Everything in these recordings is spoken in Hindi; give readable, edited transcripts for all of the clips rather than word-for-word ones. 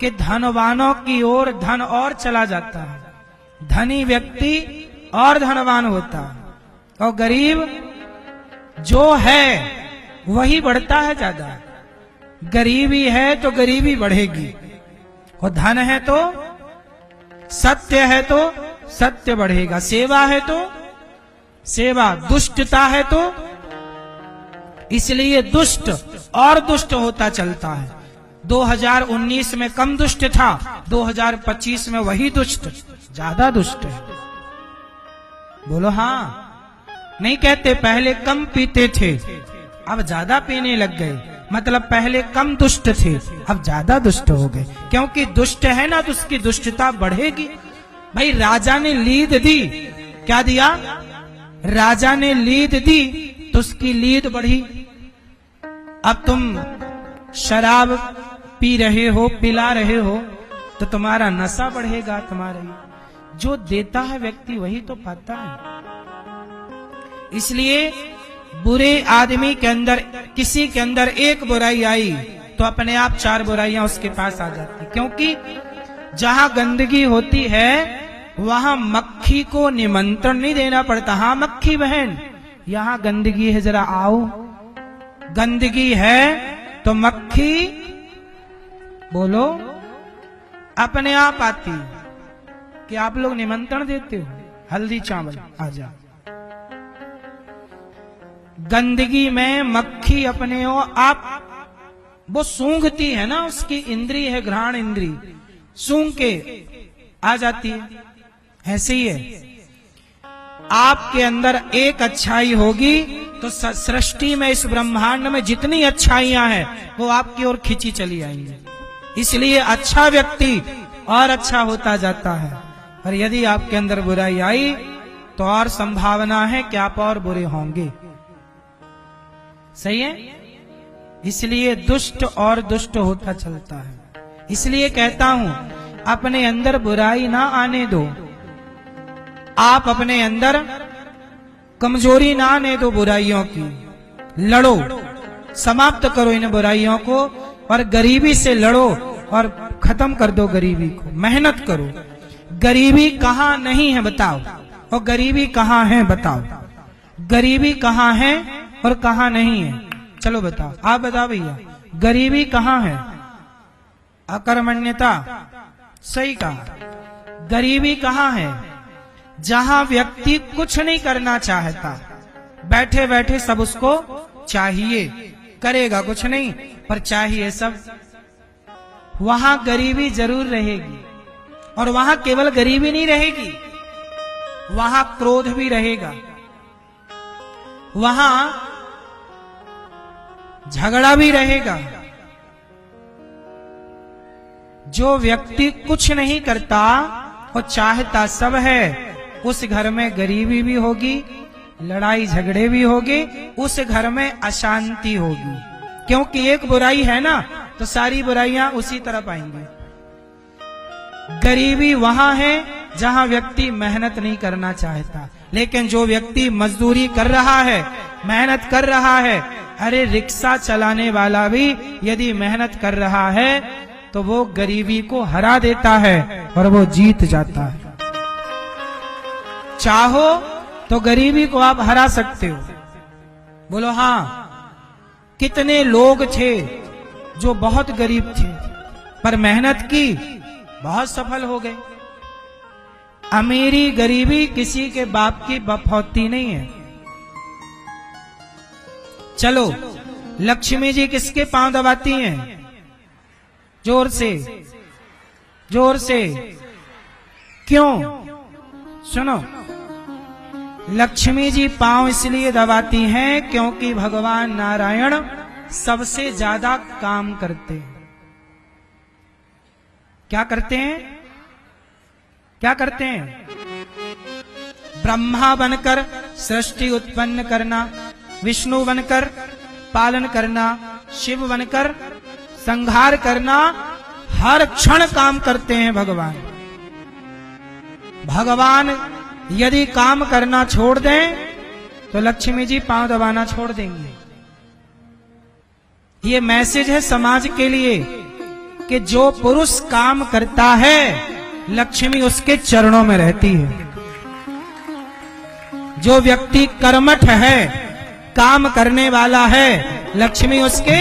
कि धनवानों की ओर धन और चला जाता है, धनी व्यक्ति और धनवान होता है, और गरीब जो है वही बढ़ता है ज्यादा। गरीबी है तो गरीबी बढ़ेगी, और धन है तो सत्य है तो सत्य बढ़ेगा, सेवा है तो सेवा, दुष्टता है तो, इसलिए दुष्ट और दुष्ट होता चलता है। 2019 में कम दुष्ट था, 2025 में वही दुष्ट ज्यादा दुष्ट है। बोलो हाँ। नहीं कहते पहले कम पीते थे अब ज्यादा पीने लग गए, मतलब पहले कम दुष्ट थे अब ज्यादा दुष्ट हो गए, क्योंकि दुष्ट है ना तो उसकी दुष्टता बढ़ेगी। भाई राजा ने लीद दी, क्या दिया? राजा ने लीद दी तो उसकी लीद बढ़ी। अब तुम शराब पी रहे हो, पिला रहे हो, तो तुम्हारा नशा बढ़ेगा। तुम्हारा जो देता है व्यक्ति वही तो पाता है। इसलिए बुरे आदमी के अंदर, किसी के अंदर एक बुराई आई तो अपने आप 4 बुराइयां उसके पास आ जाती, क्योंकि जहां गंदगी होती है वहां मक्खी को निमंत्रण नहीं देना पड़ता। हाँ मक्खी बहन, यहां गंदगी है, जरा आओ। गंदगी है तो मक्खी बोलो अपने आप आती। कि आप लोग निमंत्रण देते हो, हल्दी चावल आ जा। गंदगी में मक्खी अपने आप वो सूंघती है ना, उसकी इंद्री है घ्राण इंद्री, सूंघ के आ जाती है। ऐसे ही है, आपके अंदर एक अच्छाई होगी तो सृष्टि में, इस ब्रह्मांड में जितनी अच्छाइयां हैं वो आपकी ओर खींची चली आएंगी। इसलिए अच्छा व्यक्ति और अच्छा होता जाता है, और यदि आपके अंदर बुराई आई तो और संभावना है कि आप और बुरे होंगे। सही है? इसलिए दुष्ट और दुष्ट होता चलता है। इसलिए कहता हूं अपने अंदर बुराई ना आने दो, आप अपने अंदर कमजोरी ना आने दो बुराइयों की। लड़ो, समाप्त करो इन बुराइयों को, और गरीबी से लड़ो और खत्म कर दो गरीबी को। मेहनत करो। गरीबी कहां नहीं है बताओ, और गरीबी कहां है बताओ। गरीबी कहां है और कहां नहीं है, चलो बताओ। आप बताओ भैया, गरीबी कहां है? अकर्मण्यता, सही कहा। गरीबी कहां है? जहां व्यक्ति कुछ नहीं करना चाहता, बैठे बैठे सब उसको चाहिए, करेगा कुछ नहीं पर चाहिए सब, वहां गरीबी जरूर रहेगी। और वहां केवल गरीबी नहीं रहेगी, वहां क्रोध भी रहेगा, वहां झगड़ा भी रहेगा। जो व्यक्ति कुछ नहीं करता और चाहता सब है, उस घर में गरीबी भी होगी, लड़ाई झगड़े भी होंगे, उस घर में अशांति होगी। क्योंकि एक बुराई है ना तो सारी बुराइयां उसी तरफ आएंगी। गरीबी वहां है जहां व्यक्ति मेहनत नहीं करना चाहता, लेकिन जो व्यक्ति मजदूरी कर रहा है, मेहनत कर रहा है, अरे रिक्शा चलाने वाला भी यदि मेहनत कर रहा है तो वो गरीबी को हरा देता है और वो जीत जाता है। चाहो तो गरीबी को आप हरा सकते हो। बोलो हाँ। कितने लोग थे जो बहुत गरीब थे पर मेहनत की, बहुत सफल हो गए। अमीरी गरीबी किसी के बाप की बपौती नहीं है। चलो, लक्ष्मी जी किसके पांव दबाती हैं? जोर से, जोर से। क्यों? सुनो, लक्ष्मी जी पांव इसलिए दबाती हैं क्योंकि भगवान नारायण सबसे ज्यादा काम करते हैं। क्या करते हैं? क्या करते हैं? ब्रह्मा बनकर सृष्टि उत्पन्न करना, विष्णु बनकर पालन करना, शिव बनकर संहार करना, हर क्षण काम करते हैं भगवान। भगवान यदि काम करना छोड़ दें तो लक्ष्मी जी पांव दबाना छोड़ देंगे। ये मैसेज है समाज के लिए कि जो पुरुष काम करता है लक्ष्मी उसके चरणों में रहती है। जो व्यक्ति कर्मठ है, काम करने वाला है, लक्ष्मी उसके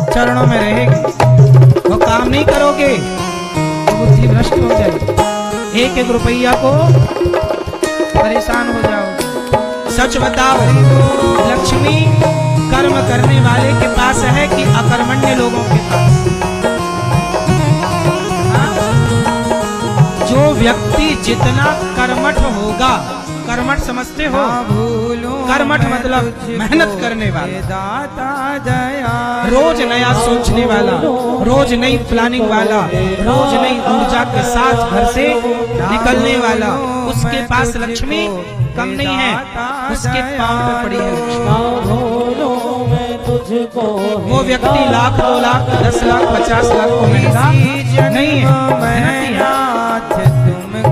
चरणों में रहेगी। वो काम नहीं करोगे तो बुद्धि भ्रष्ट हो जाएगी, एक एक रुपया को परेशान हो जाओगे। सच बताओ, लक्ष्मी कर्म करने वाले के पास है कि अकर्मण्य लोगों के पास? जो व्यक्ति जितना कर्मठ होगा, कर्मठ समझते हो? कर्मठ मतलब मेहनत करने वाला, रोज नया सोचने वाला, रोज नई प्लानिंग वाला, रोज नई ऊर्जा के साथ घर से निकलने वाला, उसके पास लक्ष्मी कम नहीं है, उसके पांव पे पड़ी है लक्ष्मी। वो व्यक्ति लाख, 2 लाख, 10 लाख, 50 लाख को महंगा नहीं है, मेहनती है।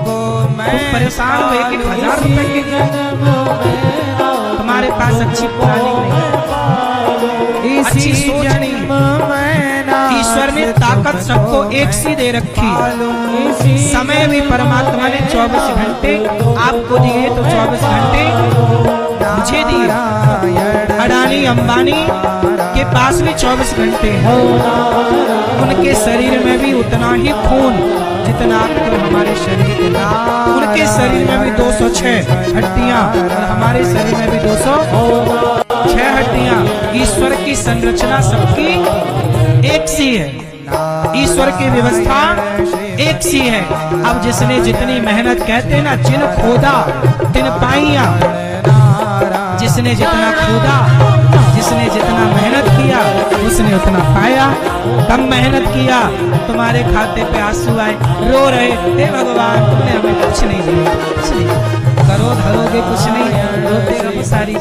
तुम परेशान हो 1,000 रुपए के लिए, तुम्हारे पास अच्छी प्लानिंग नहीं, अच्छी सोच नहीं। ईश्वर ने ताकत सबको एक सी दे रखी। समय भी परमात्मा ने 24 घंटे आपको दिए तो 24 घंटे मुझे दिए। अडानी अंबानी के पास भी 24 घंटे हैं, उनके शरीर में भी उतना ही खून जितना आपके हमारे शरीर के। उनके शरीर में भी 206 हड्डियां और हमारे शरीर में भी 206 हड्डियां। ईश्वर की संरचना सबकी एक सी है, ईश्वर की व्यवस्था एक सी है। अब जिसने जितनी मेहनत, कहते हैं ना, जिन खोदा तिन पाइया, जिसने जितना खोदा, जिसने जितना मेहनत किया उसने उतना पाया। कम मेहनत किया, तुम्हारे खाते पे आंसू आए, रो रहे, हे भगवान तुमने हमें कुछ नहीं दिया, कुछ नहीं करो धरोगे कुछ नहीं, रोते रहो सारी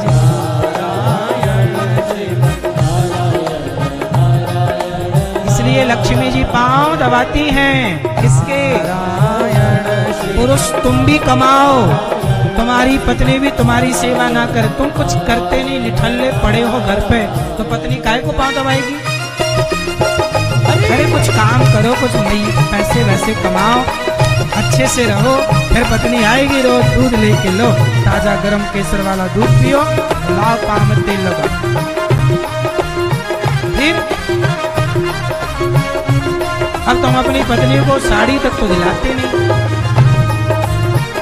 इसलिए लक्ष्मी जी पांव दबाती हैं। किसके? पुरुष तुम भी कमाओ, तुम्हारी पत्नी भी तुम्हारी सेवा ना करे, तुम कुछ करते नहीं, निठल्ले पड़े हो घर पे, तो पत्नी काहे को पांव दबाएगी? अरे कुछ काम करो, कुछ नहीं, पैसे वैसे कमाओ, अच्छे से रहो, फिर पत्नी आएगी रोज दूध लेके, लो ताजा गरम केसर वाला दूध पियो, लाओ पांव में तेल लगा। फिर अब तुम अपनी पत्नी को साड़ी तक तो दिलाते नहीं,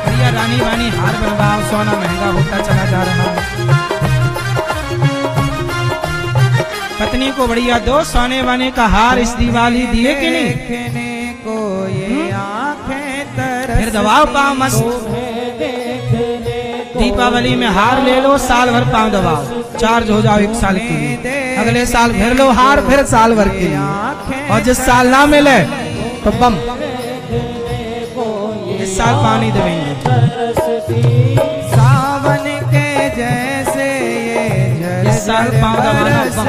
भैया रानी वानी हार बनवाओ, सोना महंगा होता चला जा रहा है। पत्नी को बढ़िया दो सोने वाने का हार इस दिवाली, दिए कि नहीं? को ये आंखें फिर दबाओ पांव मस्त। दीपावली में हार ले लो, साल भर पांव दबाओ, चार्ज हो जाओ 1 साल के लिए। अगले साल फिर लो हार, फिर साल भर के लिए। और जिस साल ना मिले तो बम, इस साल पानी देंगे। सावन के जैसे ये इस साल पांव दबाना बम।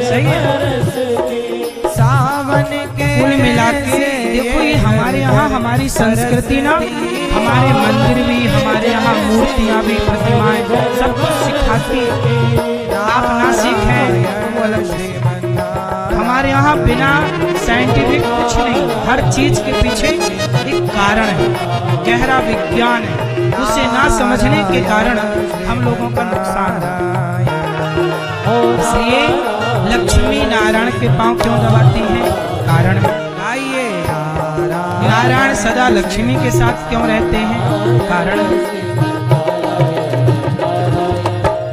सही है। सावन के कुल मिला के देखो, ये हमारे यहाँ हमारी संस्कृति ना, हमारे मंदिर भी, हमारे यहाँ मूर्तियाँ भी, प्रतिमाएं सब कुछ सिखाती है। आप ना सीखें तो अलग से। हमारे यहाँ बिना साइंटिफिक कुछ नहीं, हर चीज के पीछे एक कारण है, गहरा विज्ञान है, उसे ना समझने के कारण हम लोगों का नुकसान है। इसलिए लक्ष्मी नारायण के पांव क्यों दबाती हैं? कारण आइए, नारायण सदा लक्ष्मी के साथ क्यों रहते हैं? कारण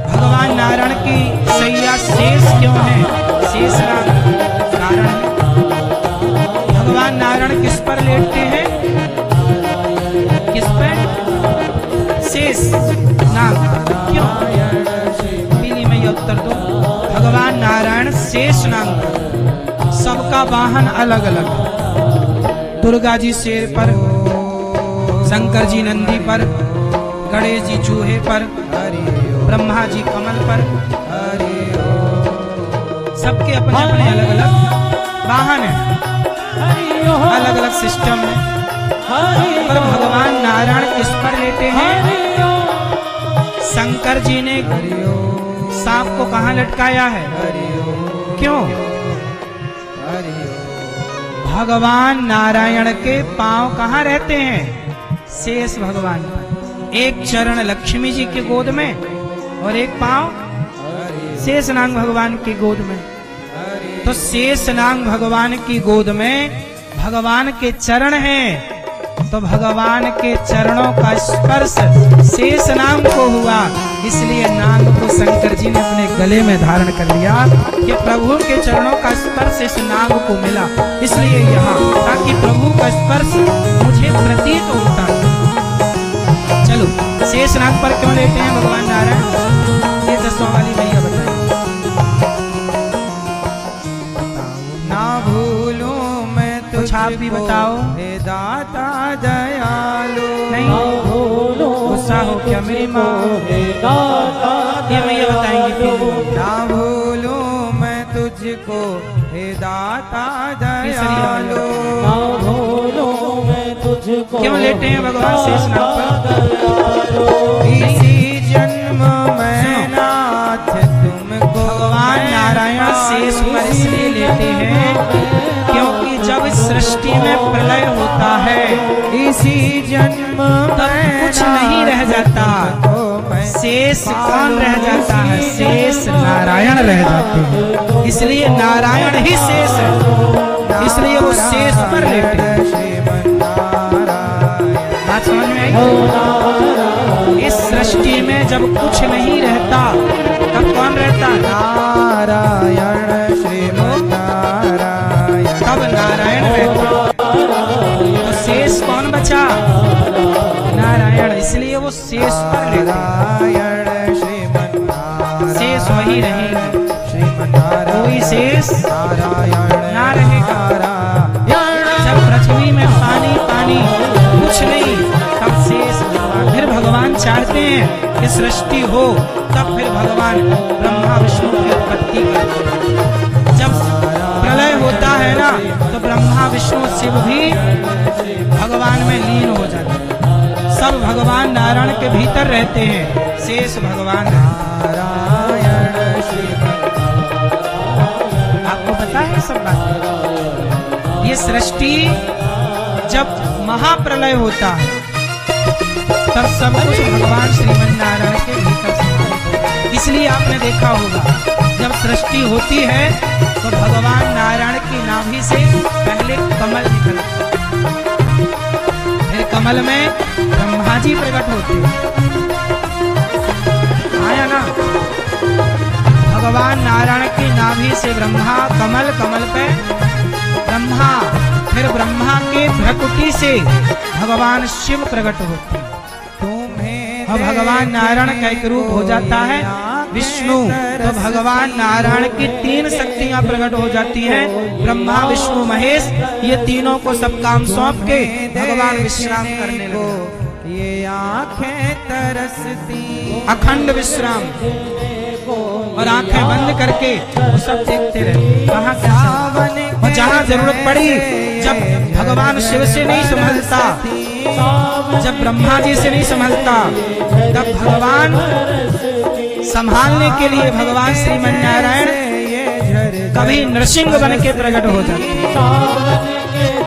भगवान नारायण की सैया शेष क्यों है? शेष नाग कारण। भगवान नारायण किस पर लेटते हैं? किस पर? शेष नाग। क्यों? पीली में उत्तर दो। भगवान नारायण शेष नाग, सबका वाहन अलग अलग। दुर्गा जी शेर पर, शंकर जी नंदी पर, गणेश जी चूहे पर, ब्रह्मा जी कमल पर, सबके अपने अपने अलग अलग वाहन है, अलग अलग सिस्टम है। पर भगवान नारायण किस पर लेटे हैं? शंकर जी ने सांप को कहाँ लटकाया है? क्यों? भगवान नारायण के पांव कहाँ रहते हैं? शेष भगवान पर। एक चरण लक्ष्मी जी की गोद में और एक पांव शेषनाग भगवान की गोद में। तो शेषनाग भगवान की गोद में भगवान के चरण हैं, तो भगवान के चरणों का स्पर्श शेषनाग को हुआ, इसलिए नाग को शंकर जी ने अपने गले में धारण कर लिया कि प्रभु के चरणों का स्पर्श इस नाग को मिला, इसलिए यहाँ ताकि प्रभु का स्पर्श मुझे प्रतीत होता है। चलो शेषनाग पर क्यों लेते हैं भगवान नारायण, ये 10वां वाली भैया बताइए। ना भूलूं मैं कुछ आप भी बताओ। हे दाता दयालु, नहीं गुस्सा हो क्या मेरी माँ? ये भैया बताएंगे फिर। ना भूलूं मैं तुझको हे दाता दयालु, क्यों लेटे हैं भगवान शेषनाग पर? इसी जन्म में नाथ तुमको भगवान नारायण शेष पर इसलिए लेते हैं क्योंकि जब सृष्टि में प्रलय होता है इसी जन्म तब कुछ नहीं रह जाता, शेष कौन रह जाता है? शेष नारायण रह जाते हैं, इसलिए नारायण ही शेष है, इसलिए वो शेष पर लेटे हैं। बात समझ में आई? इस सृष्टि में जब कुछ नहीं रहता तब कौन रहता? नारायण श्रीमन्नारायण, तब नारायण रहता, तो शेष कौन बचा? नारायण, इसलिए वो शेष पर लेते हैं। शेष वही रहेंगे, कोई शेष ना रहेगा। जब पृथ्वी में पानी पानी कुछ नहीं, तब शेष भगवान। फिर भगवान चाहते हैं कि सृष्टि हो, तब फिर भगवान ब्रह्मा विष्णु की उत्पत्ति करते हैं। जब प्रलय होता है ना, तो ब्रह्मा विष्णु शिव भी भगवान में लीन हो जाते हैं, सब भगवान नारायण के भीतर रहते हैं, शेष भगवान नारायण शिव। आपको पता है सब बात? ये सृष्टि जब महाप्रलय होता है तब सब कुछ भगवान श्रीमन नारायण के भीतर समाहित होता है। इसलिए आपने देखा होगा जब सृष्टि होती है तो भगवान नारायण की नाभि से पहले कमल निकलता है, फिर कमल में ब्रह्मा जी प्रकट होते हैं। आया ना? भगवान नारायण की नाभि से ब्रह्मा, कमल, कमल पे ब्रह्मा, फिर ब्रह्मा के भ्रकुटी से भगवान शिव प्रकट होते हैं। और भगवान नारायण का एक रूप हो जाता है विष्णु, तो भगवान नारायण की 3 शक्तियां प्रकट हो जाती हैं, ब्रह्मा विष्णु महेश। ये तीनों को सब काम सौंप के भगवान विश्राम करने लगे। ये आंखें तरसती, अखंड विश्राम, और आंखें बंद करके वो सब देखते रहे कहाँ सावन। और जहाँ जरूरत पड़ी, जब भगवान शिव से नहीं संभलता, जब ब्रह्मा जी से नहीं संभलता, तब भगवान संभालने के लिए भगवान श्रीमन नारायण कभी नृसिंह बन के प्रकट हो जाते।